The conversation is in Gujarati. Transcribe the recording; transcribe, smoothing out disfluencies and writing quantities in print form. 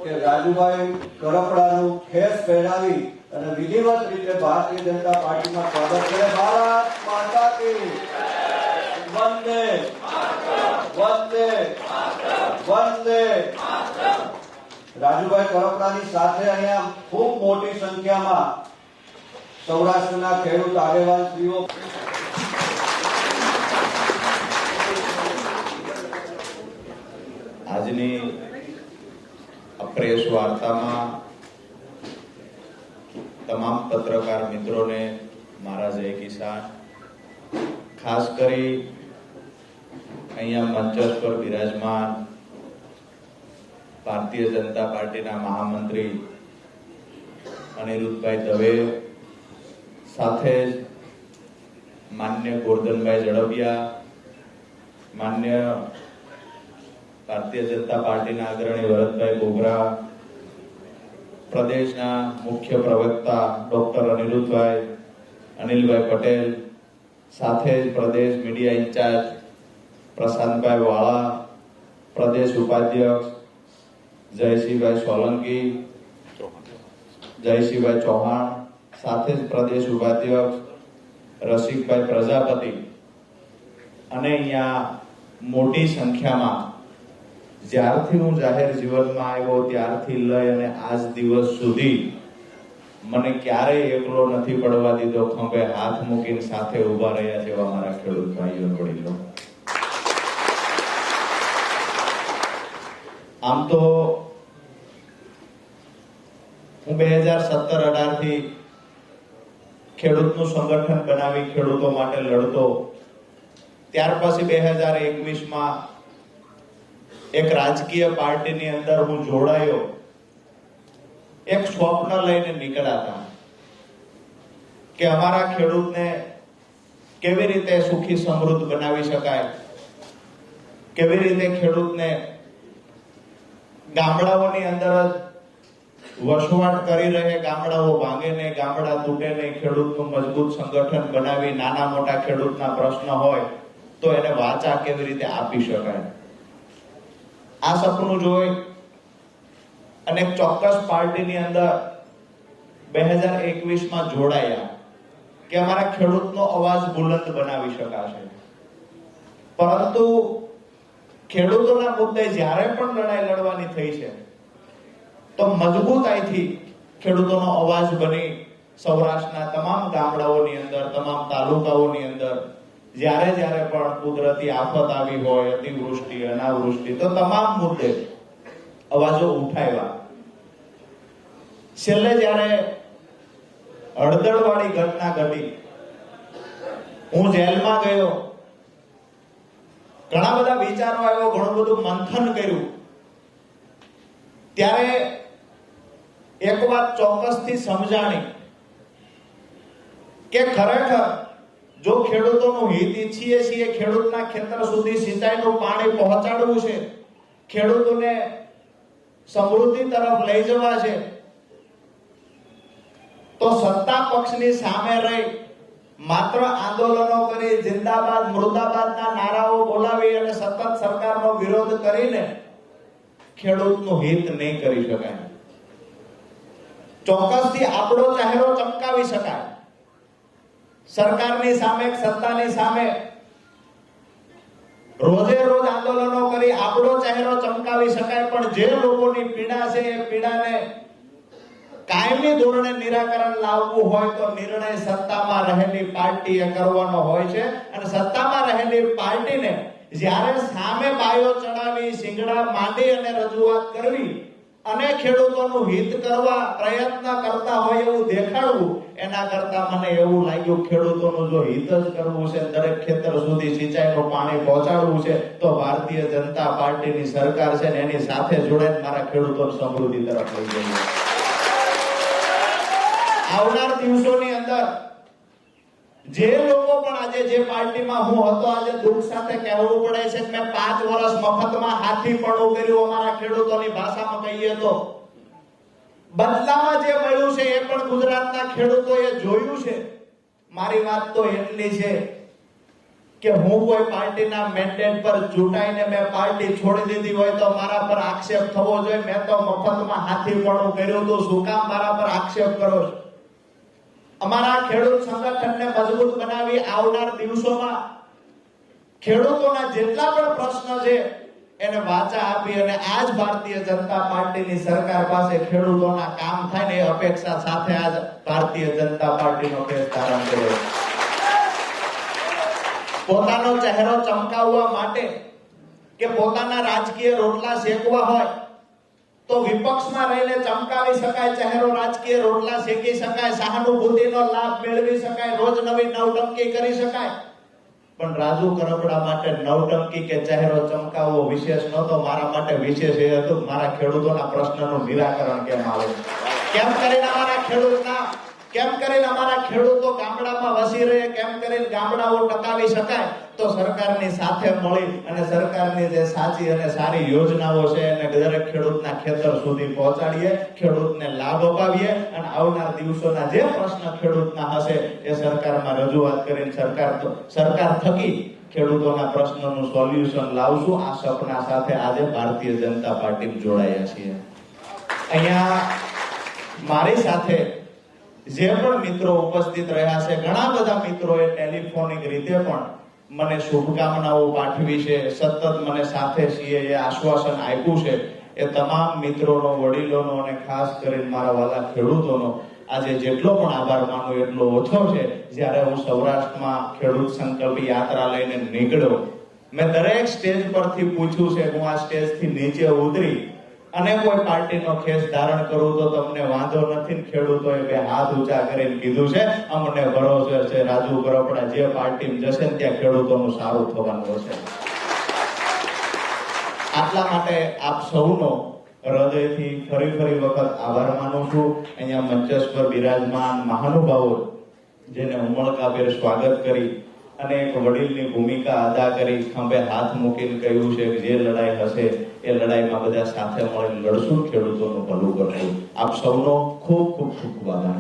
કે રાજુભાઈ કરપડાનું ખેસ પહેરાવી અને વિધિવત રીતે ભારતીય જનતા પાર્ટીમાં સ્વાગત કરે. ભારત માતા કી વંદે વંદે વંદે. રાજુભાઈ કરપડાની સાથે અહીંયા ખૂબ મોટી સંખ્યામાં સૌરાષ્ટ્રના ખેડૂત આગેવાન શ્રીઓ આજની પ્રેસ વાર્તામાં તમામ પત્રકાર મિત્રોને મારા જય કિસાન. ખાસ કરી અહીંયા મંચસ પર બિરાજમાન ભારતીય જનતા પાર્ટીના મહામંત્રી અનિરુદ્ધભાઈ દવે, સાથે જ માન્ય ગોરધનભાઈ ઝડપિયા, માન્ય ભારતીય જનતા પાર્ટીના અગ્રણી ભરતભાઈ બોગરા, પ્રદેશના મુખ્ય પ્રવક્તા ડોક્ટર અનિલભાઈ પટેલ, સાથે જ પ્રદેશ મીડિયા ઇન્ચાર્જ પ્રશાંતભાઈ વાળા, પ્રદેશ ઉપાધ્યક્ષ જયસિંહભાઈ સોલંકી, જયસિંહભાઈ ચૌહાણ, સાથે જ પ્રદેશ ઉપાધ્યક્ષ રસિકભાઈ પ્રજાપતિ અને અહીંયા મોટી સંખ્યામાં જ્યારથી હું જાહેર જીવનમાં આવ્યો ત્યારથી લઈ અને આજ દિવસ સુધી મને ક્યારેય એકલો નથી પડવા દીધો. ખંભે હાથ મૂકીને સાથે ઉભા રહ્યા છે એવા મારા ખેડૂત ભાઈઓ વડીલો. આમ તો હું 2017-18 થી ખેડૂતનું સંગઠન બનાવી ખેડૂતો માટે લડતો. ત્યાર પછી 2021માં એક રાજકીય પાર્ટીની અંદર હું જોડાયો. એક સ્વપ્ન લઈને નીકળ્યા હતા કે અમારા ખેડૂતને કેવી રીતે સુખી સમૃદ્ધ બનાવી શકાય, કેવી રીતે ખેડૂતને ગામડાઓની અંદર વસવાટ કરી રહે, ગામડાઓ ભાંગે નહીં, ગામડા તૂટે નહીં, ખેડૂતનું મજબૂત સંગઠન બનાવી નાના મોટા ખેડૂતના પ્રશ્ન હોય તો એને વાચા કેવી રીતે આપી શકાય. આ સપનું જોઈ અને ચોક્કસ પાર્ટીની અંદર 2021માં જોડાયા કે અમારા ખેડૂતનો અવાજ બુલંદ બનાવી શકાશે. પરંતુ ખેડૂતોના મુદ્દે જ્યારે પણ લડાઈ લડવાની થઈ છે તો મજબૂતાઈથી ખેડૂતોનો અવાજ બની સૌરાષ્ટ્રના તમામ ગામડાઓની અંદર, તમામ તાલુકાઓની અંદર જ્યારે પણ કુદરતી આફત આવી હોય, અતિવૃષ્ટિ, અનાવૃષ્ટિ, તો તમામ મુદ્દે અવાજો ઉઠાવ્યા. છેલ્લે જ્યારે હળદળવાળી ઘટના ઘટી, હું જેલમાં ગયો, ઘણા બધા વિચારો આવ્યો, ઘણું બધું મંથન કર્યું. ત્યારે એક વાત ચોક્કસથી સમજાણી કે ખરેખર જો ખેડૂતોનું હિત ઈચ્છીએ છીએ, ખેડૂતના ખેતર સુધી સિંચાઈનું પાણી પહોંચાડવું છે, ખેડૂતોને સમૃદ્ધિ તરફ લઈ જવા છે, તો સત્તા પક્ષની સામે રહી માત્ર આંદોલનો કરી, જિંદાબાદ મુર્દાબાદના નારાઓ બોલાવી અને સતત સરકારનો વિરોધ કરીને ખેડૂતનું હિત નહીં કરી શકાય. ચોક્કસથી આપણો ચહેરો ચમકાવી શકાય. સરકારની સામે, સત્તાની સામે રોજે રોજ આંદોલનો કરી આપણો ચહેરો ચમકાવી શકાય. પણ જે લોકોની પીડા છે એ પીડાને કાયમી ધોરણે નિરાકરણ લાવવું હોય તો નિર્ણય સત્તામાં રહેલી પાર્ટીએ કરવાનો હોય છે. અને સત્તામાં રહેલી પાર્ટીને જ્યારે સામે બાયો ચડાવી, સિંગડા માંડી અને રજૂઆત કરવી અને ખેડૂતોનું હિત કરવા પ્રયત્ન કરતા હોય એવું દેખાડવું, એના કરતા મને એવું લાગ્યું ખેડૂતોનું જો હિત જ કરવું છે, દરેક ખેતર સુધી સિંચાઈનું પાણી પહોંચાડવું છે, તો ભારતીય જનતા પાર્ટીની સરકાર છે ને એની સાથે જોડાઈને મારા ખેડૂતોની સમૃદ્ધિ તરફ લઈ જઈએ. આવનાર દિવસોની અંદર જે લોકો પણ આજે જે પાર્ટીમાં હું હતો, આજે દુઃખ સાથે કહેવું પડે છે કે મેં 5 વર્ષ મફતમાં હાથીપણું કર્યું. અમારા ખેડૂતોની ભાષામાં કહીએ તો બદલામાં જે મળ્યું છે એ પણ ગુજરાતના ખેડૂતોએ જોયું છે. મારી વાત તો એટલી છે કે હું કોઈ પાર્ટીના મેન્ડેટ પર ચૂંટાઈને મેં પાર્ટી છોડી દીધી હોય તો મારા પર આક્ષેપ થવો જોઈએ. મેં તો મફતમાં હાથીપણું કર્યું હતું, શું કામ મારા પર આક્ષેપ કરો છો? અમારા ખેડૂત સંગઠનને મજબૂત બનાવી આવનાર દિવસોમાં ખેડૂતોના જેટલા પણ પ્રશ્ન છે એને વાચા આપી અને આજ ભારતીય જનતા પાર્ટીની સરકાર પાસે ખેડૂતોના કામ થાય ને એ અપેક્ષા સાથે આજ ભારતીય જનતા પાર્ટીનો કેસ ધારણ કર્યો. પોતાનો ચહેરો ચમકાવવા માટે કે પોતાના રાજકીય રોટલા શેકવા હોય તો વિપક્ષમાં રહીને ચમકાવી શકાય, ચહેરો રાજકીય રોટલા શેકી શકાય, સહાનુભૂતિનો લાભ મેળવી શકાય, રોજ નવી નવટંકી કરી શકાય. પણ રાજુ કરપડા માટે નવટંકી કે ચહેરો ચમકાવવો વિશેષ નહોતો. મારા માટે વિશેષ એ હતું મારા ખેડૂતોના પ્રશ્નનું નિરાકરણ કેમ આવે, કેમ કરીને અમારા ખેડૂતો ગામડામાં વસી રહે, કેમ કરીને ગામડાઓ ટકાવી શકાય. તો સરકારની સાથે મળી અને સરકારની જે સાચી અને સારી યોજનાઓ છે એને દરેક ખેડૂતના ખેતર સુધી પહોંચાડીએ, ખેડૂતને લાભ અપાવીએ અને આવનાર દિવસોના જે પ્રશ્ન ખેડૂતના હશે એ સરકારમાં રજૂઆત કરીને સરકાર થકી ખેડૂતોના પ્રશ્નોનું સોલ્યુશન લાવશું. આ સપના સાથે આજે ભારતીય જનતા પાર્ટી જોડાયા છીએ. અહીંયા મારી સાથે જે પણ મિત્રો ઉપસ્થિત રહ્યા છે, ઘણા બધા મિત્રોએ ટેલિફોનિક રીતે પણ મને શુભકામનાઓ પાઠવી છે, સતત મને સાથે છીએ એ આશ્વાસન આપ્યું છે. એ તમામ મિત્રોનો, વડીલોનો અને ખાસ કરીને મારા વાલા ખેડૂતોનો આજે જેટલો પણ આભાર માનું એટલો ઓછો છે. જ્યારે હું સૌરાષ્ટ્રમાં ખેડૂત સંકલ્પ યાત્રા લઈને નીકળ્યો, મેં દરેક સ્ટેજ પરથી પૂછ્યું છે, હું આ સ્ટેજથી નીચે ઉતરી અને કોઈ પાર્ટીનો ખેસ ધારણ કરું તો તમને વાંધો નથી? ખેડૂતોએ બે હાથ ઊંચા કરીને કીધું છે અમને ભરોસો છે રાજુ કરપડા જે પાર્ટીમાં જશે ને ત્યાં ખેડૂતોનું સારું થવાનું છે. આટલા માટે આપ સૌનો હૃદયથી ફરી વખત આભાર માનું છું. અહીંયા મંચસ પર બિરાજમાન મહાનુભાવો જેને ઉમળકાભેર સ્વાગત કરી અને એક વડીલની ભૂમિકા અદા કરી, ખંભે હાથ મૂકીને કહ્યું છે કે જે લડાઈ હશે એ લડાઈમાં બધા સાથે મળીને લડશું, ખેડૂતોનું ભલું કરશું. આપ સૌનો ખૂબ આભાર.